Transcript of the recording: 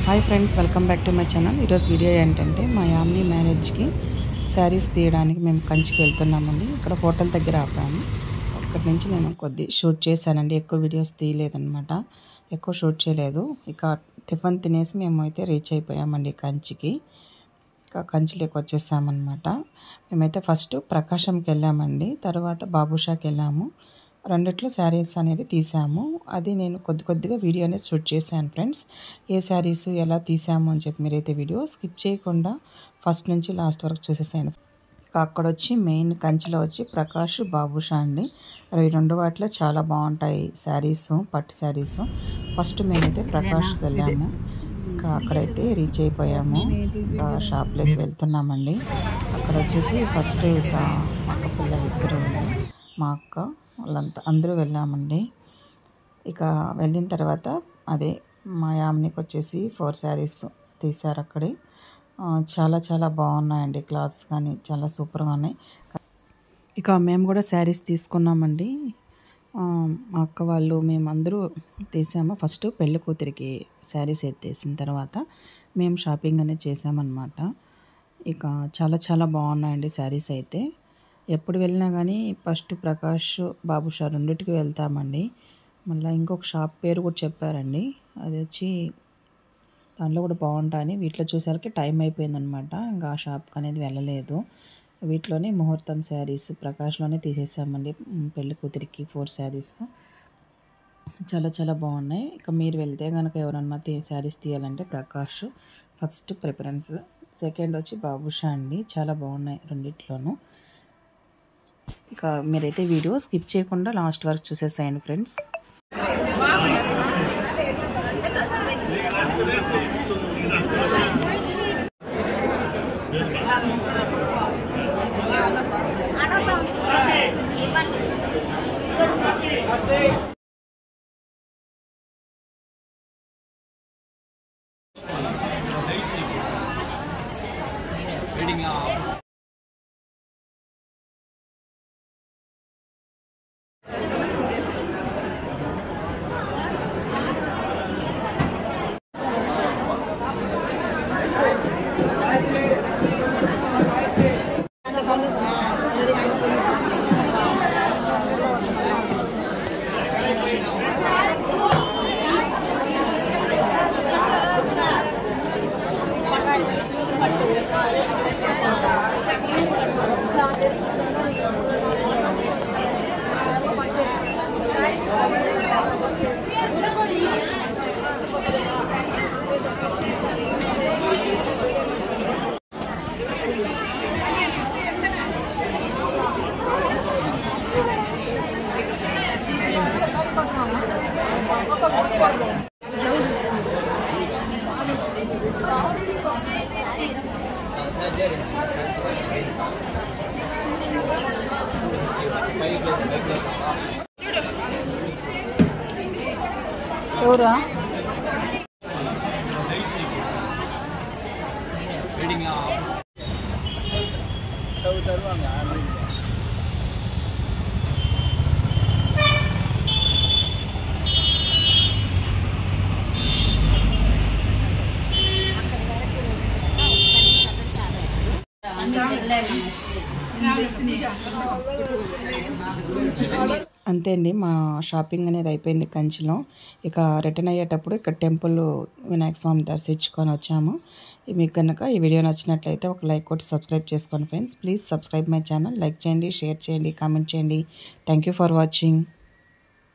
Hi friends, welcome back to my channel. ఈరోజు video ఏంటంటే మా యామిని మ్యారేజ్కి శారీస్ తీయడానికి మేము కంచికి వెళ్తున్నామండి. ఇక్కడ హోటల్ దగ్గర ఆపాము. అక్కడి నుంచి నేను కొద్ది షూట్ చేశానండి. ఎక్కువ వీడియోస్ తీయలేదన్నమాట, ఎక్కువ షూట్ చేయలేదు. ఇక టిఫిన్ తినేసి మేము అయితే రీచ్ అయిపోయామండి కంచికి. ఇక కంచిలోకి వచ్చేసామన్నమాట. మేమైతే ఫస్ట్ ప్రకాశంకి వెళ్ళామండి, తర్వాత బాబుషాకి వెళ్ళాము. రెండిట్లో శారీస్ అనేది తీసాము. అది నేను కొద్దిగా వీడియో అనేది షూట్ చేశాను ఫ్రెండ్స్. ఏ శారీస్ ఎలా తీసాము అని చెప్పి మీరైతే వీడియో స్కిప్ చేయకుండా ఫస్ట్ నుంచి లాస్ట్ వరకు చూసేసాను. అక్కడ వచ్చి మెయిన్ కంచిలో వచ్చి ప్రకాష్, బాబుషా అండి. ఈ రెండు వాటిలో చాలా బాగుంటాయి శారీస్, పట్టు శారీస్. ఫస్ట్ మేమైతే ప్రకాష్కి వెళ్ళాము. ఇంకా అక్కడైతే రీచ్ అయిపోయాము. ఇంకా షాప్లోకి వెళ్తున్నామండి. అక్కడ వచ్చేసి ఫస్ట్ ఇక అక్క పిల్లలు ఇద్దరు, మా అక్క వాళ్ళంతా అందరూ వెళ్ళామండి. ఇక వెళ్ళిన తర్వాత అదే మా యామినికి వచ్చేసి 4 శారీస్ తీశారు అక్కడే. చాలా బాగున్నాయండి, క్లాత్స్ కానీ చాలా సూపర్గా ఉన్నాయి. ఇక మేము కూడా శారీస్ తీసుకున్నామండి. మా అక్క వాళ్ళు మేమందరూ తీసాము. ఫస్ట్ పెళ్ళి కూతురికి శారీస్ ఎత్తేసిన తర్వాత మేము షాపింగ్ అనేది చేసామన్నమాట. ఇక చాలా బాగున్నాయండి శారీస్ అయితే. ఎప్పుడు వెళ్ళినా కానీ ఫస్ట్ ప్రకాష్, బాబుషా రెండింటికి వెళ్తామండి. మళ్ళీ ఇంకొక షాప్ పేరు కూడా చెప్పారండి, అది వచ్చి దాంట్లో కూడా బాగుంటాయని. వీటిలో చూసేసరికి టైం అయిపోయిందనమాట, ఇంకా ఆ షాప్కి అనేది వెళ్ళలేదు. వీటిలోనే ముహూర్తం శారీస్ ప్రకాష్లోనే తీసేసామండి. పెళ్లి కూతురికి 4 శారీస్ చాలా బాగున్నాయి. ఇక మీరు వెళ్తే కనుక ఎవరన్నా శారీస్ తీయాలంటే ప్రకాష్ ఫస్ట్ ప్రిఫరెన్స్, సెకండ్ వచ్చి బాబుషా అండి. చాలా బాగున్నాయి రెండిట్లోనూ. ఇక మీరైతే వీడియో స్కిప్ చేయకుండా లాస్ట్ వరకు చూసేసాయండి ఫ్రెండ్స్. ఎవరా అంతే అండి. మా షాపింగ్ అనేది అయిపోయింది కంచిలో. ఇక రిటర్న్ అయ్యేటప్పుడు ఇక్కడ టెంపుల్ వినాయక స్వామి దర్శించుకొని వచ్చాము. మీకు కనుక ఈ వీడియో నచ్చినట్లయితే ఒక లైక్ కొట్టి సబ్స్క్రైబ్ చేసుకోండి friends. Please subscribe my channel. Like చేయండి, షేర్ చేయండి, కామెంట్ చేయండి. Thank you for watching.